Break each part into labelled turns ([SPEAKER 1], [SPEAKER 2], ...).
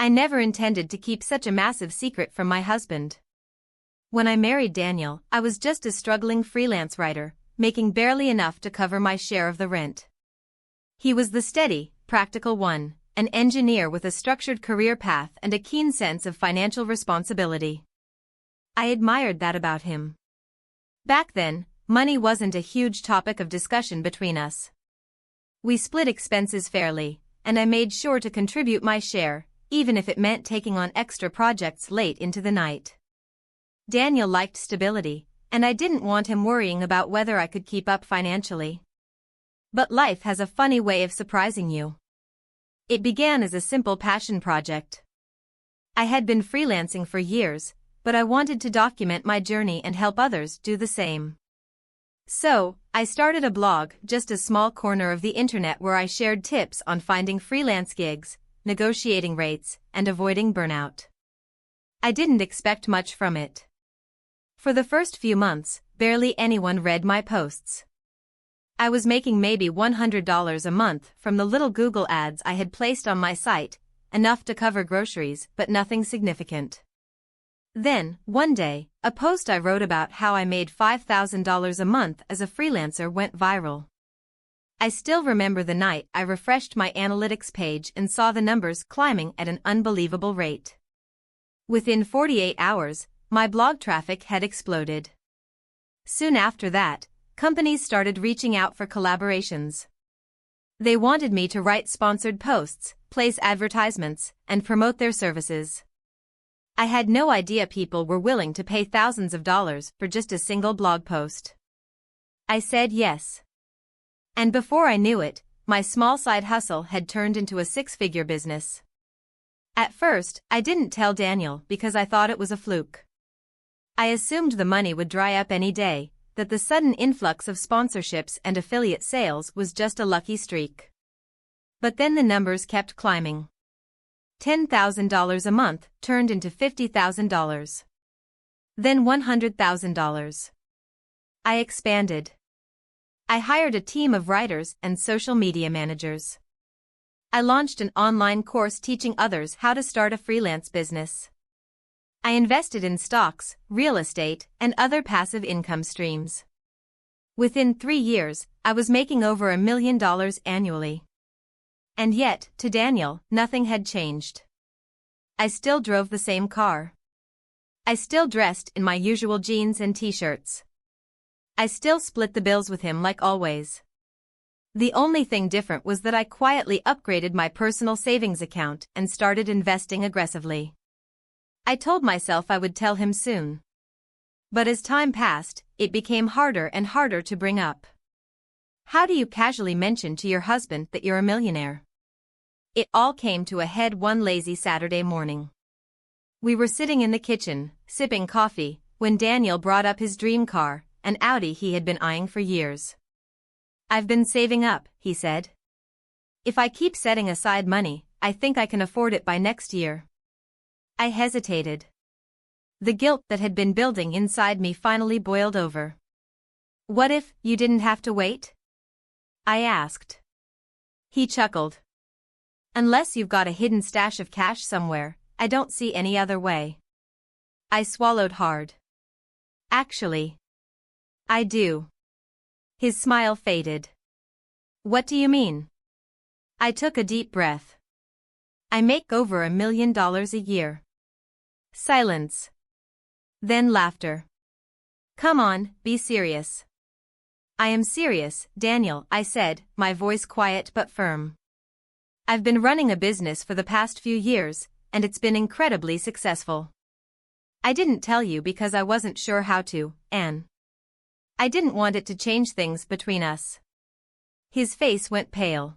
[SPEAKER 1] I never intended to keep such a massive secret from my husband. When I married Daniel, I was just a struggling freelance writer, making barely enough to cover my share of the rent. He was the steady, practical one, an engineer with a structured career path and a keen sense of financial responsibility. I admired that about him. Back then, money wasn't a huge topic of discussion between us. We split expenses fairly, and I made sure to contribute my share, even if it meant taking on extra projects late into the night. Daniel liked stability, and I didn't want him worrying about whether I could keep up financially. But life has a funny way of surprising you. It began as a simple passion project. I had been freelancing for years, but I wanted to document my journey and help others do the same. So, I started a blog, just a small corner of the internet where I shared tips on finding freelance gigs, negotiating rates, and avoiding burnout. I didn't expect much from it. For the first few months, barely anyone read my posts. I was making maybe $100 a month from the little Google ads I had placed on my site, enough to cover groceries but nothing significant. Then, one day, a post I wrote about how I made $5,000 a month as a freelancer went viral. I still remember the night I refreshed my analytics page and saw the numbers climbing at an unbelievable rate. Within 48 hours, my blog traffic had exploded. Soon after that, companies started reaching out for collaborations. They wanted me to write sponsored posts, place advertisements, and promote their services. I had no idea people were willing to pay thousands of dollars for just a single blog post. I said yes. And before I knew it, my small side hustle had turned into a six-figure business. At first, I didn't tell Daniel because I thought it was a fluke. I assumed the money would dry up any day, that the sudden influx of sponsorships and affiliate sales was just a lucky streak. But then the numbers kept climbing. $10,000 a month turned into $50,000. Then $100,000. I expanded. I hired a team of writers and social media managers. I launched an online course teaching others how to start a freelance business. I invested in stocks, real estate, and other passive income streams. Within 3 years, I was making over $1 million annually. And yet, to Daniel, nothing had changed. I still drove the same car. I still dressed in my usual jeans and t-shirts. I still split the bills with him like always. The only thing different was that I quietly upgraded my personal savings account and started investing aggressively. I told myself I would tell him soon. But as time passed, it became harder and harder to bring up. How do you casually mention to your husband that you're a millionaire? It all came to a head one lazy Saturday morning. We were sitting in the kitchen, sipping coffee, when Daniel brought up his dream car, an Audi he had been eyeing for years. "I've been saving up," he said. "If I keep setting aside money, I think I can afford it by next year." I hesitated. The guilt that had been building inside me finally boiled over. "What if you didn't have to wait?" I asked. He chuckled. "Unless you've got a hidden stash of cash somewhere, I don't see any other way." I swallowed hard. "Actually, I do." His smile faded. "What do you mean?" I took a deep breath. "I make over $1 million a year." Silence. Then laughter. "Come on, be serious." "I am serious, Daniel," I said, my voice quiet but firm. "I've been running a business for the past few years, and it's been incredibly successful. I didn't tell you because I wasn't sure how to, Anne. I didn't want it to change things between us." His face went pale.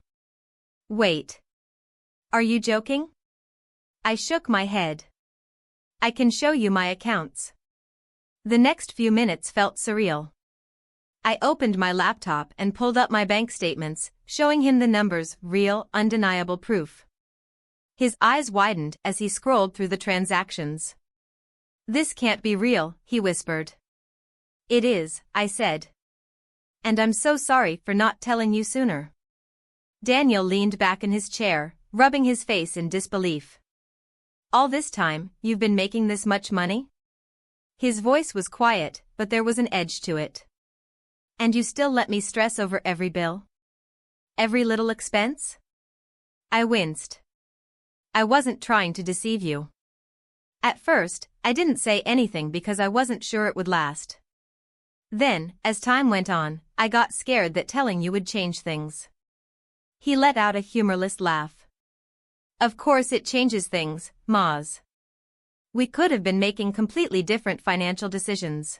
[SPEAKER 1] "Wait. Are you joking?" I shook my head. "I can show you my accounts." The next few minutes felt surreal. I opened my laptop and pulled up my bank statements, showing him the numbers, real, undeniable proof. His eyes widened as he scrolled through the transactions. "This can't be real," he whispered. "It is," I said. "And I'm so sorry for not telling you sooner." Daniel leaned back in his chair, rubbing his face in disbelief. All this time, you've been making this much money? His voice was quiet, but there was an edge to it. And you still let me stress over every bill? Every little expense? I winced. I wasn't trying to deceive you. At first, I didn't say anything because I wasn't sure it would last. Then, as time went on, I got scared that telling you would change things. He let out a humorless laugh. Of course it changes things, Maz. We could have been making completely different financial decisions.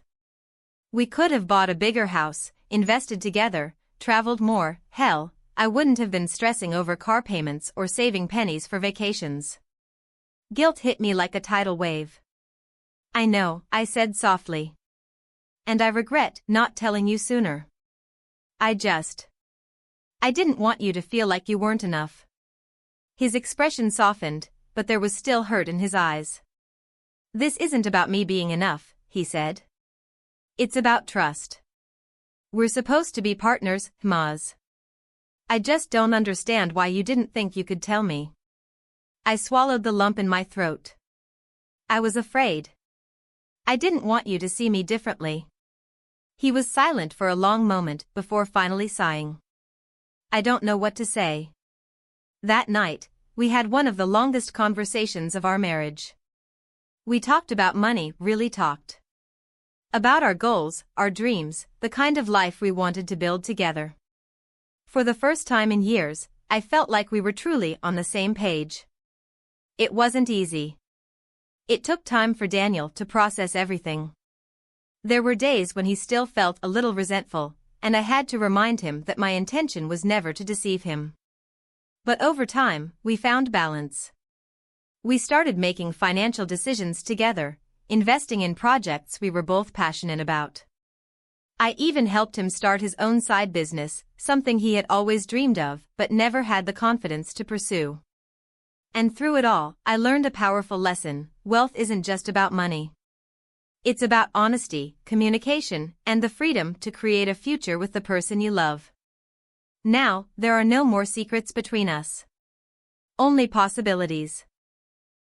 [SPEAKER 1] We could have bought a bigger house, invested together, traveled more, hell, I wouldn't have been stressing over car payments or saving pennies for vacations. Guilt hit me like a tidal wave. I know, I said softly. And I regret not telling you sooner. I didn't want you to feel like you weren't enough. His expression softened, but there was still hurt in his eyes. This isn't about me being enough, he said. It's about trust. We're supposed to be partners, Maz. I just don't understand why you didn't think you could tell me. I swallowed the lump in my throat. I was afraid. I didn't want you to see me differently. He was silent for a long moment before finally sighing. I don't know what to say. That night, we had one of the longest conversations of our marriage. We talked about money, really talked. About our goals, our dreams, the kind of life we wanted to build together. For the first time in years, I felt like we were truly on the same page. It wasn't easy. It took time for Daniel to process everything. There were days when he still felt a little resentful, and I had to remind him that my intention was never to deceive him. But over time, we found balance. We started making financial decisions together, investing in projects we were both passionate about. I even helped him start his own side business, something he had always dreamed of but never had the confidence to pursue. And through it all, I learned a powerful lesson: wealth isn't just about money. It's about honesty, communication, and the freedom to create a future with the person you love. Now, there are no more secrets between us. Only possibilities.